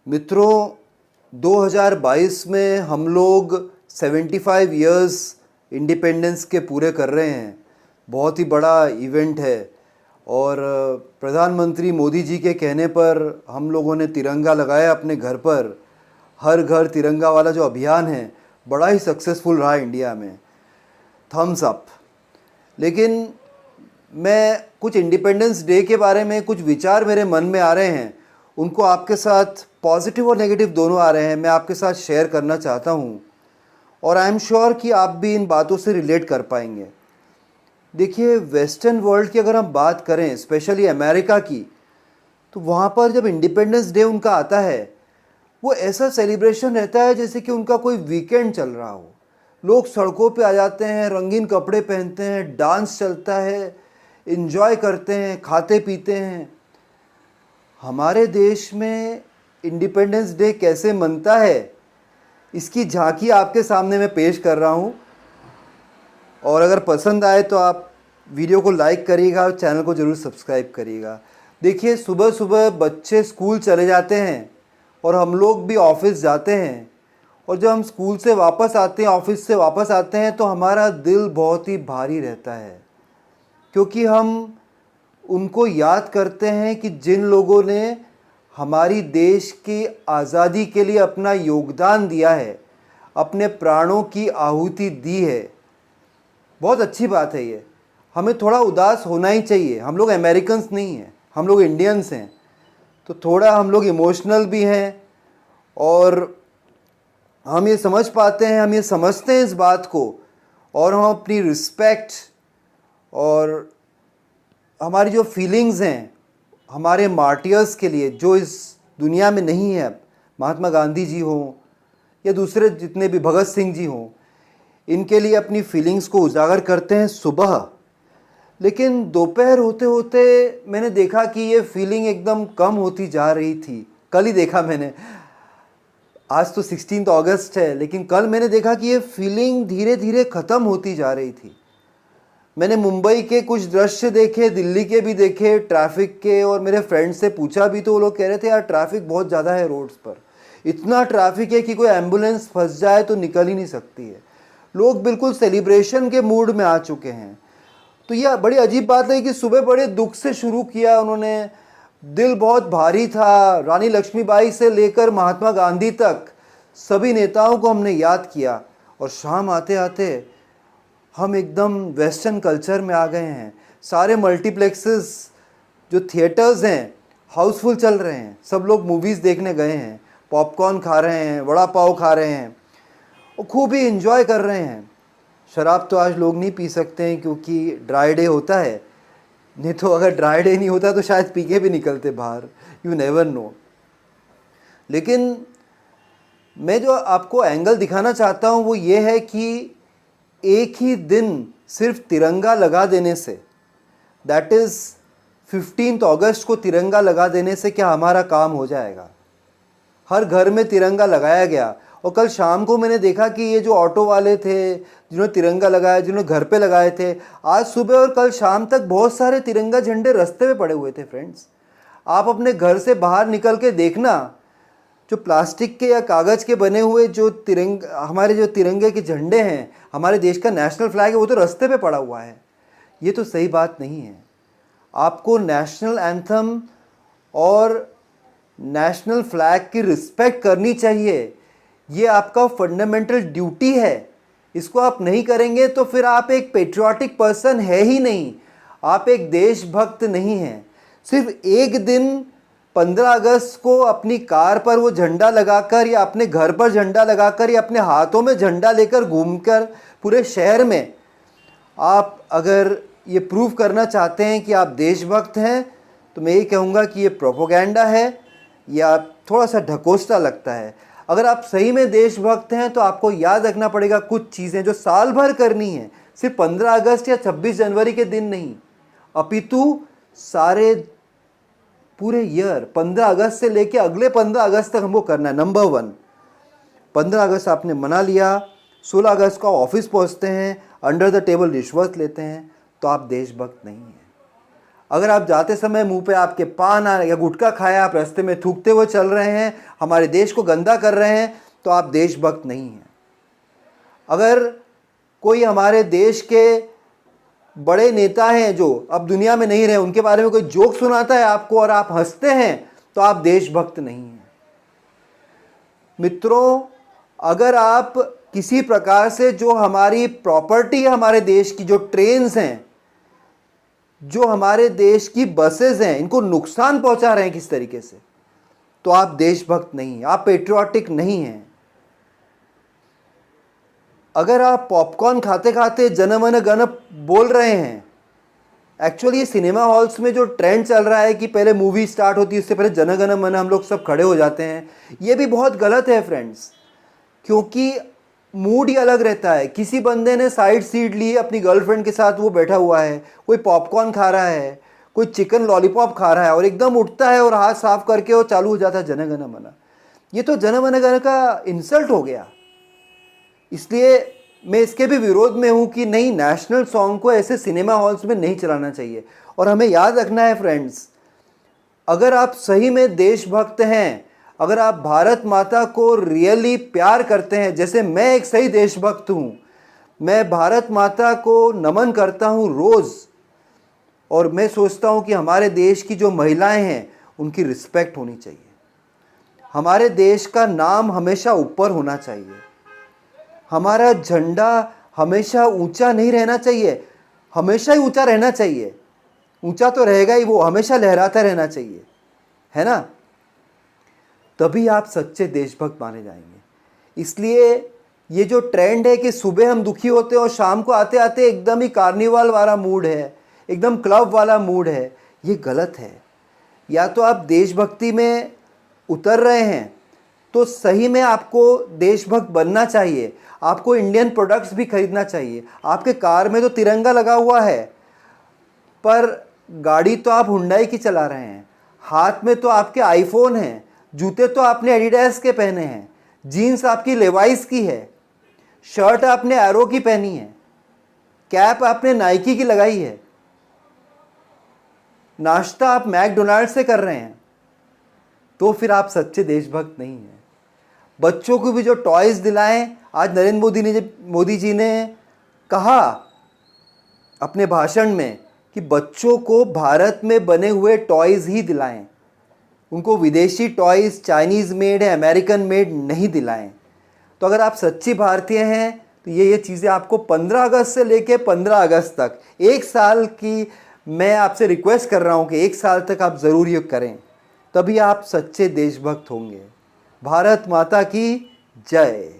मित्रों, 2022 में हम लोग 75 इयर्स इंडिपेंडेंस के पूरे कर रहे हैं। बहुत ही बड़ा इवेंट है और प्रधानमंत्री मोदी जी के कहने पर हम लोगों ने तिरंगा लगाया अपने घर पर। हर घर तिरंगा वाला जो अभियान है बड़ा ही सक्सेसफुल रहा इंडिया में। Thumbs up. लेकिन मैं कुछ इंडिपेंडेंस डे के बारे में कुछ विचार मेरे मन में आ रहे हैं, उनको आपके साथ पॉजिटिव और नेगेटिव दोनों आ रहे हैं, मैं आपके साथ शेयर करना चाहता हूं और आई एम श्योर कि आप भी इन बातों से रिलेट कर पाएंगे। देखिए, वेस्टर्न वर्ल्ड की अगर हम बात करें, स्पेशली अमेरिका की, तो वहाँ पर जब इंडिपेंडेंस डे उनका आता है वो ऐसा सेलिब्रेशन रहता है जैसे कि उनका कोई वीकेंड चल रहा हो। लोग सड़कों पे आ जाते हैं, रंगीन कपड़े पहनते हैं, डांस चलता है, इन्जॉय करते हैं, खाते पीते हैं। हमारे देश में इंडिपेंडेंस डे कैसे मनता है इसकी झांकी आपके सामने मैं पेश कर रहा हूँ। और अगर पसंद आए तो आप वीडियो को लाइक करिएगा और चैनल को ज़रूर सब्सक्राइब करिएगा। देखिए, सुबह सुबह बच्चे स्कूल चले जाते हैं और हम लोग भी ऑफिस जाते हैं, और जब हम स्कूल से वापस आते हैं, ऑफिस से वापस आते हैं, तो हमारा दिल बहुत ही भारी रहता है, क्योंकि हम उनको याद करते हैं कि जिन लोगों ने हमारी देश की आज़ादी के लिए अपना योगदान दिया है, अपने प्राणों की आहुति दी है। बहुत अच्छी बात है ये। हमें थोड़ा उदास होना ही चाहिए। हम लोग अमेरिकन्स नहीं हैं, हम लोग इंडियंस हैं, तो थोड़ा हम लोग इमोशनल भी हैं और हम ये समझ पाते हैं, हम ये समझते हैं इस बात को, और हम अपनी रिस्पेक्ट और हमारी जो फीलिंग्स हैं हमारे मार्टियर्स के लिए जो इस दुनिया में नहीं है, महात्मा गांधी जी हों या दूसरे जितने भी, भगत सिंह जी हों, इनके लिए अपनी फीलिंग्स को उजागर करते हैं सुबह। लेकिन दोपहर होते होते मैंने देखा कि ये फीलिंग एकदम कम होती जा रही थी। कल ही देखा मैंने, आज तो 16 अगस्त है, लेकिन कल मैंने देखा कि ये फीलिंग धीरे धीरे ख़त्म होती जा रही थी। मैंने मुंबई के कुछ दृश्य देखे, दिल्ली के भी देखे, ट्रैफिक के, और मेरे फ्रेंड से पूछा भी तो वो लोग कह रहे थे यार ट्रैफिक बहुत ज़्यादा है रोड्स पर। इतना ट्रैफिक है कि कोई एम्बुलेंस फंस जाए तो निकल ही नहीं सकती है। लोग बिल्कुल सेलिब्रेशन के मूड में आ चुके हैं। तो यह बड़ी अजीब बात है कि सुबह बड़े दुख से शुरू किया उन्होंने, दिल बहुत भारी था। रानी लक्ष्मीबाई से लेकर महात्मा गांधी तक सभी नेताओं को हमने याद किया, और शाम आते आते हम एकदम वेस्टर्न कल्चर में आ गए हैं। सारे मल्टीप्लेक्सेस जो थिएटर्स हैं हाउसफुल चल रहे हैं, सब लोग मूवीज़ देखने गए हैं, पॉपकॉर्न खा रहे हैं, वड़ा पाव खा रहे हैं और खूब ही इन्जॉय कर रहे हैं। शराब तो आज लोग नहीं पी सकते हैं क्योंकि ड्राई डे होता है, नहीं तो अगर ड्राई डे नहीं होता तो शायद पी के भी निकलते बाहर, यू नेवर नो। लेकिन मैं जो आपको एंगल दिखाना चाहता हूँ वो ये है कि एक ही दिन सिर्फ तिरंगा लगा देने से, दैट इज़ 15 अगस्त को तिरंगा लगा देने से क्या हमारा काम हो जाएगा? हर घर में तिरंगा लगाया गया, और कल शाम को मैंने देखा कि ये जो ऑटो वाले थे जिन्होंने तिरंगा लगाया, जिन्होंने घर पे लगाए थे, आज सुबह और कल शाम तक बहुत सारे तिरंगा झंडे रास्ते पे पड़े हुए थे। फ्रेंड्स, आप अपने घर से बाहर निकल के देखना, जो प्लास्टिक के या कागज़ के बने हुए जो हमारे जो तिरंगे के झंडे हैं, हमारे देश का नेशनल फ्लैग है, वो तो रास्ते पे पड़ा हुआ है। ये तो सही बात नहीं है। आपको नेशनल एंथम और नेशनल फ्लैग की रिस्पेक्ट करनी चाहिए। ये आपका फंडामेंटल ड्यूटी है। इसको आप नहीं करेंगे तो फिर आप एक पेट्रियाटिक पर्सन है ही नहीं, आप एक देशभक्त नहीं हैं। सिर्फ एक दिन 15 अगस्त को अपनी कार पर वो झंडा लगाकर या अपने घर पर झंडा लगाकर या अपने हाथों में झंडा लेकर घूमकर पूरे शहर में आप अगर ये प्रूव करना चाहते हैं कि आप देशभक्त हैं, तो मैं ये कहूँगा कि ये प्रोपोगेंडा है या थोड़ा सा ढकोसला लगता है। अगर आप सही में देशभक्त हैं तो आपको याद रखना पड़ेगा कुछ चीज़ें जो साल भर करनी है, सिर्फ 15 अगस्त या 26 जनवरी के दिन नहीं, अपितु सारे पूरे ईयर 15 अगस्त से लेके अगले 15 अगस्त तक हमको करना है। नंबर 1, 15 अगस्त आपने मना लिया, 16 अगस्त को ऑफिस पहुंचते हैं, अंडर द टेबल रिश्वत लेते हैं, तो आप देशभक्त नहीं हैं। अगर आप जाते समय मुंह पे आपके पान या गुटखा खाया, आप रास्ते में थूकते हुए चल रहे हैं, हमारे देश को गंदा कर रहे हैं, तो आप देशभक्त नहीं हैं। अगर कोई हमारे देश के बड़े नेता हैं जो अब दुनिया में नहीं रहे, उनके बारे में कोई जोक सुनाता है आपको और आप हंसते हैं, तो आप देशभक्त नहीं हैं। मित्रों, अगर आप किसी प्रकार से जो हमारी प्रॉपर्टी है हमारे देश की, जो ट्रेन्स हैं, जो हमारे देश की बसेस हैं, इनको नुकसान पहुंचा रहे हैं किस तरीके से, तो आप देशभक्त नहीं हैं, आप पेट्रियाटिक नहीं हैं। अगर आप पॉपकॉर्न खाते खाते जन मन गण बोल रहे हैं, एक्चुअली ये सिनेमा हॉल्स में जो ट्रेंड चल रहा है कि पहले मूवी स्टार्ट होती है उससे पहले जन गण मन हम लोग सब खड़े हो जाते हैं, ये भी बहुत गलत है फ्रेंड्स, क्योंकि मूड ही अलग रहता है। किसी बंदे ने साइड सीट ली अपनी गर्लफ्रेंड के साथ, वो बैठा हुआ है, कोई पॉपकॉर्न खा रहा है, कोई चिकन लॉलीपॉप खा रहा है, और एकदम उठता है और हाथ साफ करके वो चालू हो जाता है जन गण मन। ये तो जन गण मन का इंसल्ट हो गया। इसलिए मैं इसके भी विरोध में हूँ कि नहीं, नेशनल सॉन्ग को ऐसे सिनेमा हॉल्स में नहीं चलाना चाहिए। और हमें याद रखना है फ्रेंड्स, अगर आप सही में देशभक्त हैं, अगर आप भारत माता को रियली प्यार करते हैं, जैसे मैं एक सही देशभक्त हूँ, मैं भारत माता को नमन करता हूँ रोज़, और मैं सोचता हूँ कि हमारे देश की जो महिलाएं हैं उनकी रिस्पेक्ट होनी चाहिए, हमारे देश का नाम हमेशा ऊपर होना चाहिए, हमारा झंडा हमेशा ऊंचा नहीं रहना चाहिए, हमेशा ही ऊंचा रहना चाहिए, ऊंचा तो रहेगा ही, वो हमेशा लहराता रहना चाहिए, है ना। तभी आप सच्चे देशभक्त माने जाएंगे। इसलिए ये जो ट्रेंड है कि सुबह हम दुखी होते हैं और शाम को आते आते एकदम ही कार्निवल वाला मूड है, एकदम क्लब वाला मूड है, ये गलत है। या तो आप देशभक्ति में उतर रहे हैं तो सही में आपको देशभक्त बनना चाहिए, आपको इंडियन प्रोडक्ट्स भी खरीदना चाहिए। आपके कार में तो तिरंगा लगा हुआ है, पर गाड़ी तो आप हुंडई की चला रहे हैं, हाथ में तो आपके आईफोन हैं, जूते तो आपने एडिडास के पहने हैं, जीन्स आपकी लेवाइस की है, शर्ट आपने एरो की पहनी है, कैप आपने नाइकी की लगाई है, नाश्ता आप मैकडोनाल्ड से कर रहे हैं, तो फिर आप सच्चे देशभक्त नहीं हैं। बच्चों को भी जो टॉयज़ दिलाएं, आज नरेंद्र मोदी जी ने कहा अपने भाषण में कि बच्चों को भारत में बने हुए टॉयज़ ही दिलाएं, उनको विदेशी टॉयज़ चाइनीज़ मेड है, अमेरिकन मेड नहीं दिलाएं। तो अगर आप सच्ची भारतीय हैं तो ये चीज़ें आपको 15 अगस्त से लेके 15 अगस्त तक, एक साल की मैं आपसे रिक्वेस्ट कर रहा हूँ कि एक साल तक आप ज़रूर ये करें, तभी आप सच्चे देशभक्त होंगे। भारत माता की जय।